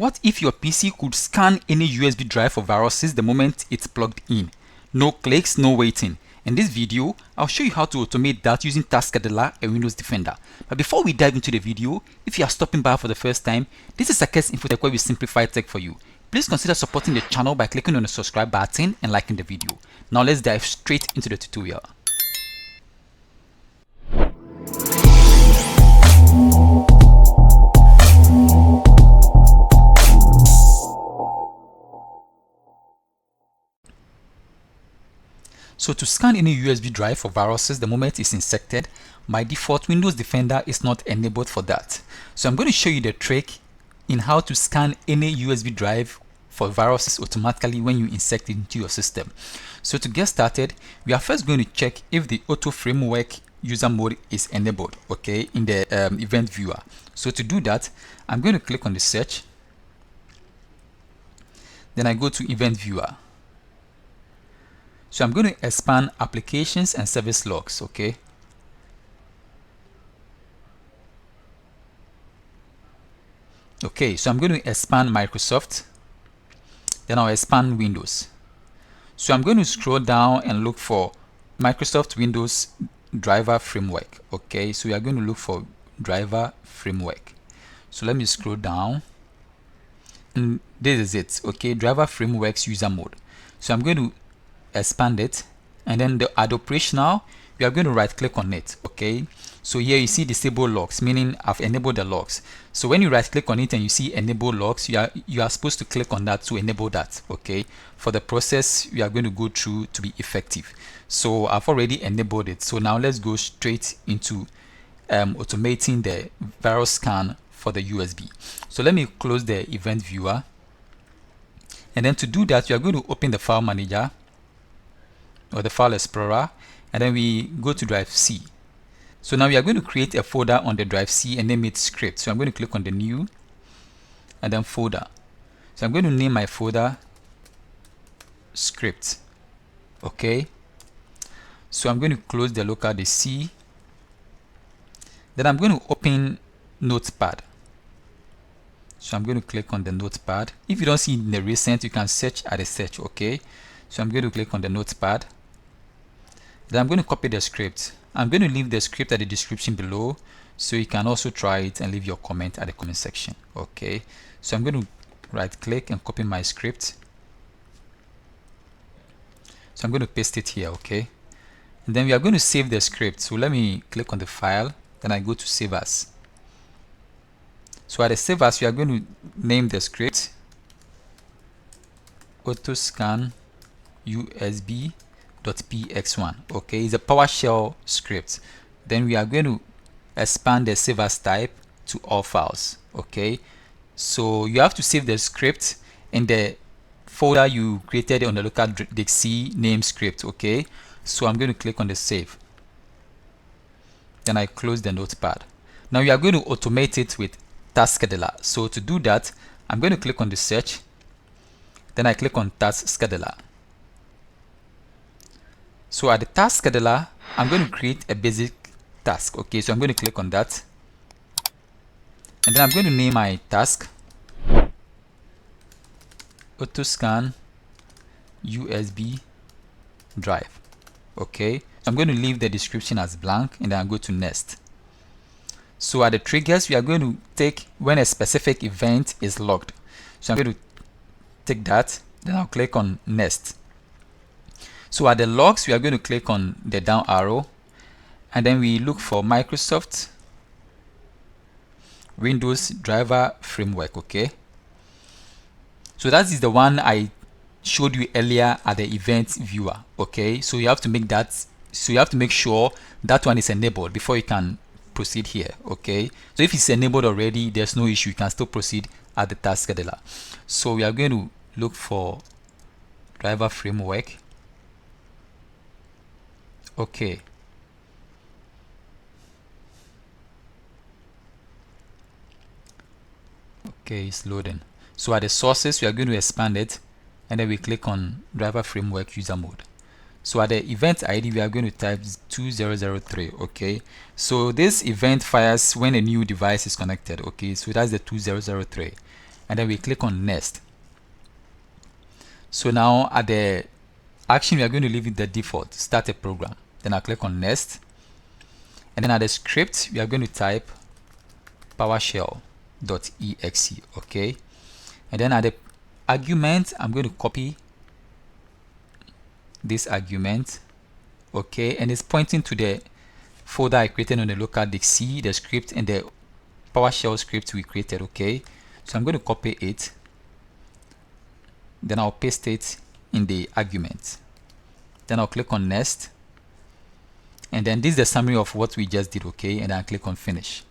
What if your PC could scan any USB drive for viruses the moment it's plugged in? No clicks, no waiting. In this video, I'll show you how to automate that using Task Scheduler and Windows Defender. But before we dive into the video, if you are stopping by for the first time, this is Sakes Infotech where we simplify tech for you. Please consider supporting the channel by clicking on the subscribe button and liking the video. Now let's dive straight into the tutorial. So to scan any USB drive for viruses the moment it's inserted, by default Windows Defender is not enabled for that. So I'm going to show you the trick in how to scan any USB drive for viruses automatically when you insert it into your system. So to get started, we are first going to check if the auto framework user mode is enabled, okay, in the event viewer. So to do that, I'm going to click on the search, then I go to event viewer. So I'm going to expand applications and service logs, okay. Okay, so I'm going to expand Microsoft, then I'll expand Windows. So I'm going to scroll down and look for Microsoft Windows driver framework, okay. So we are going to look for driver framework. So let me scroll down, and this is it, okay, driver frameworks user mode. So I'm going to expand it, and then the add operational, we are going to right click on it, okay. So here you see disable logs, meaning I've enabled the logs. So when you right click on it and you see enable logs, you are supposed to click on that to enable that, okay, for the process we are going to go through to be effective. So I've already enabled it. So now let's go straight into automating the virus scan for the USB. So let me close the event viewer, and then to do that you are going to open the file manager or the file explorer, and then we go to drive C. So now we are going to create a folder on the drive C and name it script. So I'm going to click on the new and then folder. So I'm going to name my folder script, okay. So I'm going to close the local disk C, then I'm going to open notepad. So I'm going to click on the notepad. If you don't see it in the recent, you can search at the search, okay. So I'm going to click on the notepad, then I'm going to copy the script. I'm going to leave the script at the description below, so you can also try it and leave your comment at the comment section, okay. So I'm going to right click and copy my script. So I'm going to paste it here, okay, and then we are going to save the script. So let me click on the file, then I go to save as. So at the save as, we are going to name the script autoscan usb.px1, okay. It's a PowerShell script. Then we are going to expand the save as type to all files, okay. So you have to save the script in the folder you created on the local disk C name script, okay. So I'm going to click on the save, then I close the notepad. Now we are going to automate it with Task Scheduler. So to do that, I'm going to click on the search, then I click on Task Scheduler. So at the Task Scheduler, I'm going to create a basic task, okay. So I'm going to click on that, and then I'm going to name my task autoscan USB drive, okay. So I'm going to leave the description as blank, and then I'll go to next. So at the triggers, we are going to take when a specific event is logged. So I'm going to take that, then I'll click on next. So at the logs, we are going to click on the down arrow, and then we look for Microsoft Windows driver framework, okay. So that is the one I showed you earlier at the event viewer, okay. So you have to make that, so you have to make sure that one is enabled before you can proceed here, okay. So if it's enabled already, there's no issue, you can still proceed at the Task Scheduler. So we are going to look for driver framework, okay. Okay, it's loading. So at the sources, we are going to expand it, and then we click on driver framework user mode. So at the event ID, we are going to type 2003, okay. So this event fires when a new device is connected, okay. So that's the 2003, and then we click on next. So now at the action, we are going to leave it the default, start a program. Then I'll click on next, and then at the script, we are going to type PowerShell.exe. okay, and then at the argument, I'm going to copy this argument, okay, and it's pointing to the folder I created on the local disk C, the script, and the PowerShell script we created, okay. So I'm going to copy it, then I'll paste it in the argument, then I'll click on next, and then this is the summary of what we just did, okay, and then I click on finish.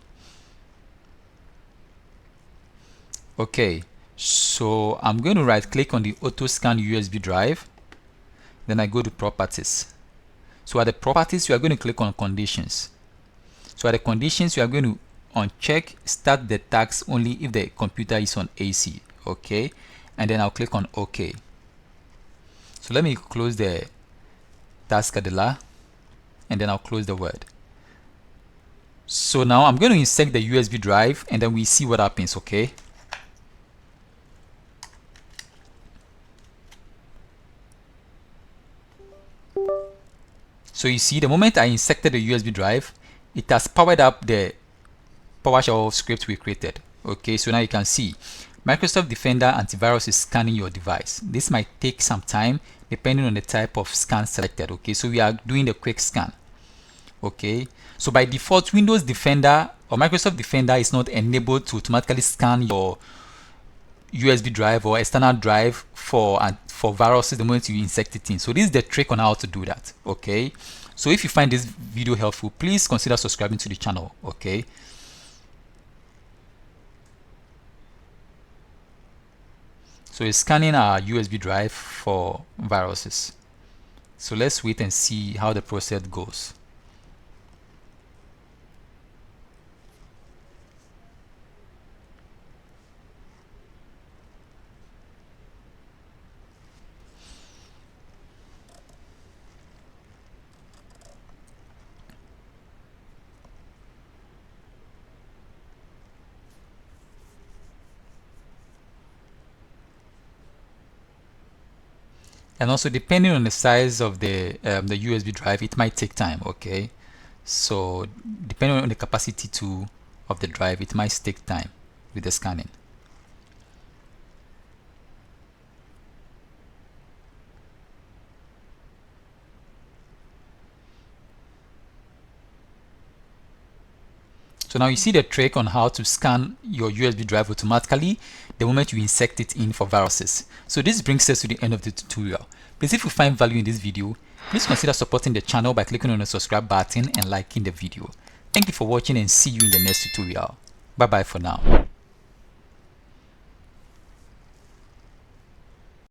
Okay, so I'm going to right click on the auto scan USB drive, then I go to properties. So at the properties, you are going to click on conditions. So at the conditions, you are going to uncheck start the task only if the computer is on AC, okay, and then I'll click on OK. So let me close the task scheduler, and then I'll close the word. So now I'm going to insert the USB drive, and then we see what happens, okay. So you see, the moment I inserted the USB drive, it has powered up the PowerShell script we created. Okay, so now you can see Microsoft Defender Antivirus is scanning your device. This might take some time depending on the type of scan selected. Okay, so we are doing the quick scan. Okay, so by default, Windows Defender or Microsoft Defender is not enabled to automatically scan your USB drive or external drive for viruses the moment you insert it in. So this is the trick on how to do that. Okay, so if you find this video helpful, please consider subscribing to the channel. Okay, so it's scanning our USB drive for viruses. So let's wait and see how the process goes. And also, depending on the size of the USB drive, it might take time. Okay, so depending on the capacity of the drive, it might take time with the scanning. So now you see the trick on how to scan your USB drive automatically the moment you insert it in for viruses. So this brings us to the end of the tutorial. Please, if you find value in this video, please consider supporting the channel by clicking on the subscribe button and liking the video. Thank you for watching, and see you in the next tutorial. Bye bye for now.